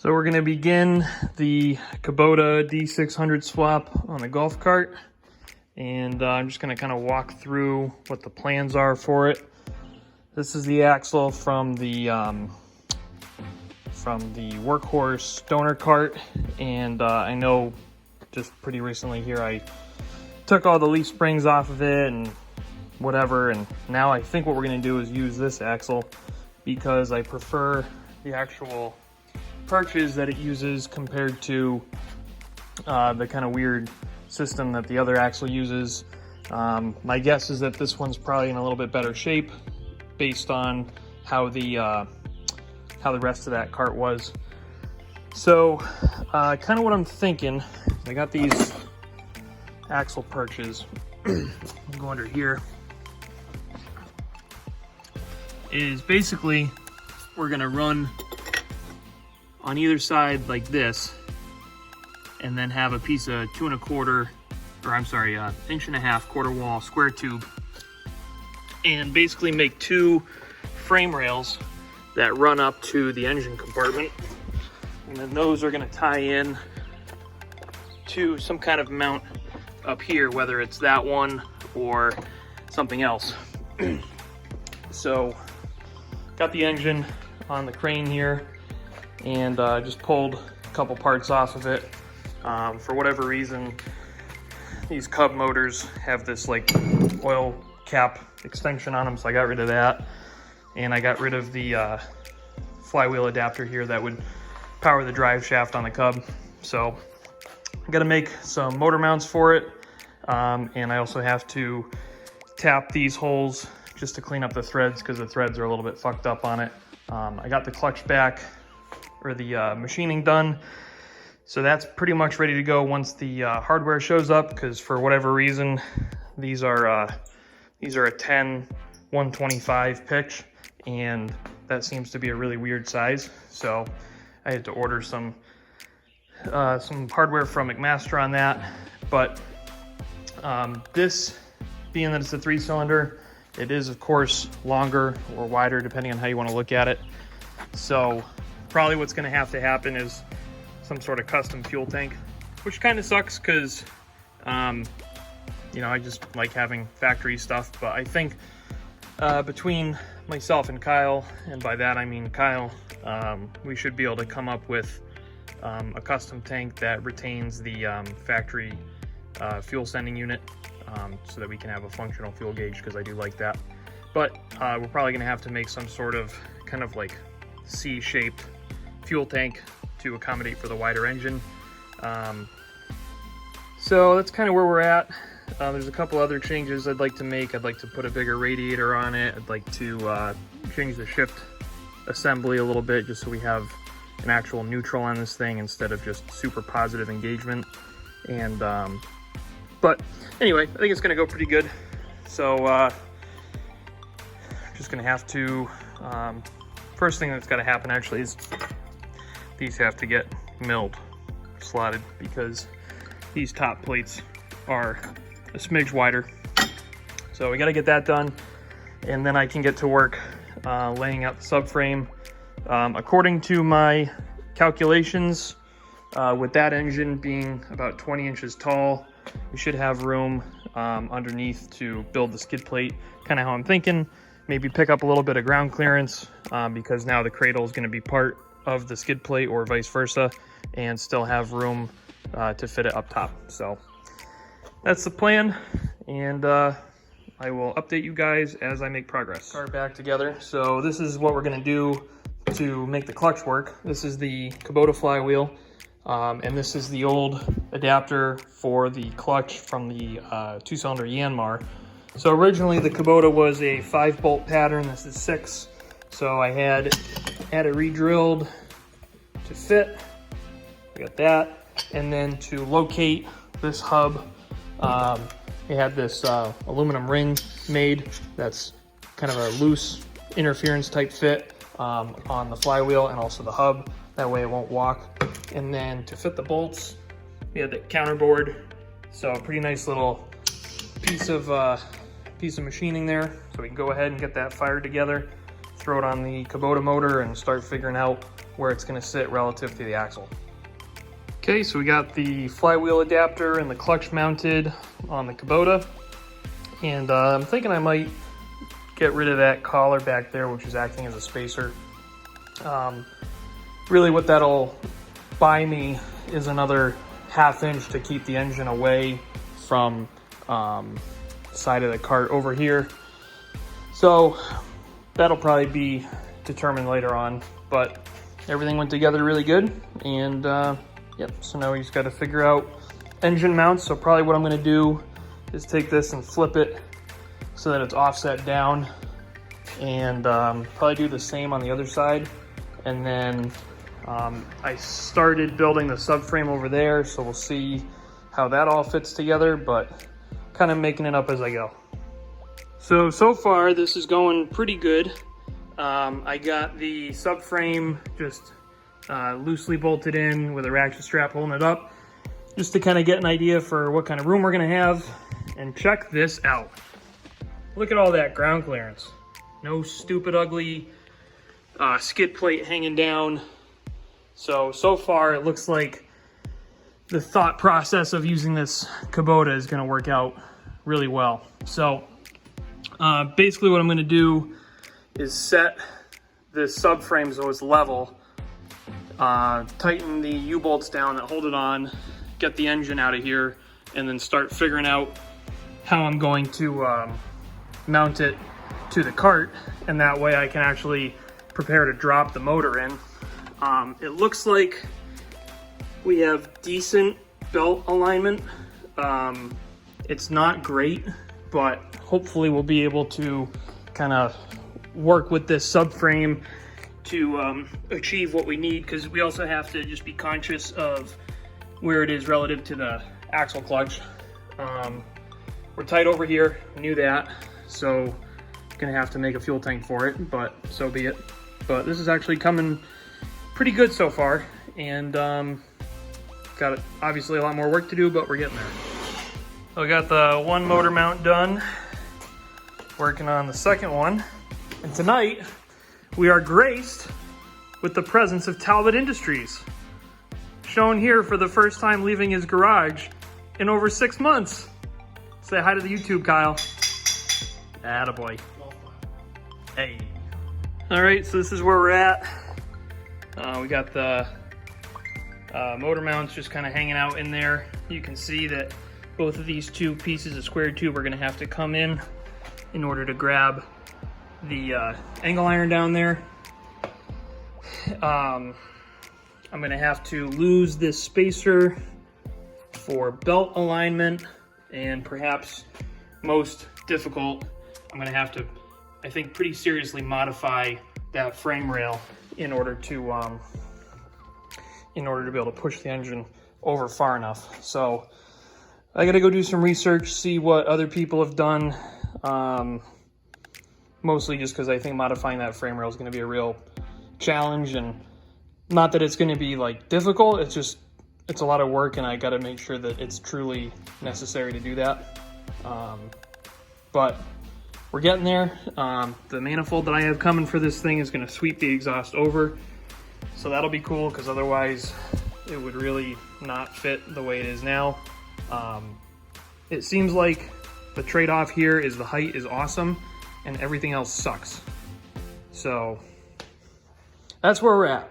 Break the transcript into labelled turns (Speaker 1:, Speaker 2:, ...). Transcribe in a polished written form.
Speaker 1: So we're going to begin the Kubota D600 swap on the golf cart, and I'm just going to kind of walk through what the plans are for it. This is the axle from the Workhorse donor cart, and I know just pretty recently here I took all the leaf springs off of it and whatever, and now I think what we're going to do is use this axle because I prefer the actual perches that it uses compared to the kind of weird system that the other axle uses. My guess is that this one's probably in a little bit better shape based on how the rest of that cart was. So kind of what I'm thinking, I got these axle perches. I'll go under here. Is basically we're gonna run on either side like this, and then have a piece of 2 1/4, or I'm sorry, 1.5 inch quarter wall square tube, and basically make 2 frame rails that run up to the engine compartment, and then those are going to tie in to some kind of mount up here, whether it's that one or something else. So got the engine on the crane here, and just pulled a couple parts off of it. For whatever reason, these Cub motors have this like oil cap extension on them, so I got rid of that, and I got rid of the flywheel adapter here that would power the drive shaft on the Cub. So I got to make some motor mounts for it, and I also have to tap these holes just to clean up the threads because the threads are a little bit fucked up on it. I got the clutch back, or the machining done, so that's pretty much ready to go once the hardware shows up, because for whatever reason these are a 10/125 pitch, and that seems to be a really weird size, so I had to order some hardware from McMaster on that. But this, being that it's a 3-cylinder, it is of course longer or wider depending on how you want to look at it. So probably what's going to happen is some sort of custom fuel tank, which kind of sucks because you know, I just like having factory stuff. But I think between myself and Kyle, and by that I mean Kyle, we should be able to come up with a custom tank that retains the factory fuel sending unit, so that we can have a functional fuel gauge, because I do like that. But we're probably going to have to make some sort of kind of like C-shaped fuel tank to accommodate for the wider engine. So that's kind of where we're at. There's a couple other changes I'd like to make. I'd like to put a bigger radiator on it. I'd like to change the shift assembly a little bit, just so we have an actual neutral on this thing instead of just super positive engagement. And but anyway, I think it's going to go pretty good. So just going to have to, first thing that's got to happen actually is these have to get milled, slotted, because these top plates are a smidge wider. So we got to get that done, and then I can get to work laying out the subframe. According to my calculations, with that engine being about 20 inches tall, we should have room underneath to build the skid plate. Kind of how I'm thinking. Maybe pick up a little bit of ground clearance, because now the cradle is going to be part of the skid plate, or vice versa, and still have room to fit it up top. So that's the plan, and I will update you guys as I make progress. Car back together. So this is what we're going to do to make the clutch work. This is the Kubota flywheel, and this is the old adapter for the clutch from the 2-cylinder Yanmar. So originally the Kubota was a 5-bolt pattern. This is 6. So I had it re-drilled to fit. We got that. And then to locate this hub, we had this aluminum ring made that's kind of a loose interference type fit on the flywheel and also the hub. That way it won't walk. And then to fit the bolts, we had the counterboard. So a pretty nice little piece of machining there. So we can go ahead and get that fired together. throw it on the Kubota motor and start figuring out where it's gonna sit relative to the axle. Okay, so we got the flywheel adapter and the clutch mounted on the Kubota. And I'm thinking I might get rid of that collar back there, which is acting as a spacer. Really what that'll buy me is another 1/2 inch to keep the engine away from side of the cart over here. So that'll probably be determined later on, but everything went together really good. And yep, so now we just got to figure out engine mounts. So probably what I'm going to do is take this and flip it so that it's offset down, and probably do the same on the other side. And then I started building the subframe over there, so we'll see how that all fits together, but kind of making it up as I go. So far this is going pretty good. I got the subframe just loosely bolted in with a ratchet strap holding it up, just to kind of get an idea for what kind of room we're gonna have. And check this out. Look at all that ground clearance. No stupid ugly skid plate hanging down. So far it looks like the thought process of using this Kubota is gonna work out really well. So basically what I'm gonna do is set this subframe so it's level, tighten the U-bolts down that hold it on, get the engine out of here, and then start figuring out how I'm going to mount it to the cart, and that way I can actually prepare to drop the motor in. It looks like we have decent belt alignment. It's not great, but hopefully we'll be able to kind of work with this subframe to achieve what we need, because we also have to just be conscious of where it is relative to the axle clutch. We're tight over here, knew that, so gonna have to make a fuel tank for it, but so be it. But this is actually coming pretty good so far, and got obviously a lot more work to do, but we're getting there. So I got the one motor mount done, working on the second one, and tonight we are graced with the presence of Talbot Industries, shown here for the first time leaving his garage in over 6 months. Say hi to the YouTube, Kyle. Attaboy. Hey. All right, so this is where we're at. We got the motor mounts just kind of hanging out in there. You can see that both of these two pieces of square tube are gonna have to come in order to grab the angle iron down there. I'm gonna have to lose this spacer for belt alignment, and perhaps most difficult, I'm gonna have to, I think, pretty seriously modify that frame rail in order to be able to push the engine over far enough. So I gotta go do some research, see what other people have done. Mostly just because I think modifying that frame rail is gonna be a real challenge, and not that it's gonna be like difficult, it's just, it's a lot of work, and I gotta make sure that it's truly necessary to do that. But we're getting there. The manifold that I have coming for this thing is gonna sweep the exhaust over. So that'll be cool, because otherwise it would really not fit the way it is now. It seems like the trade-off here is the height is awesome and everything else sucks. So that's where we're at.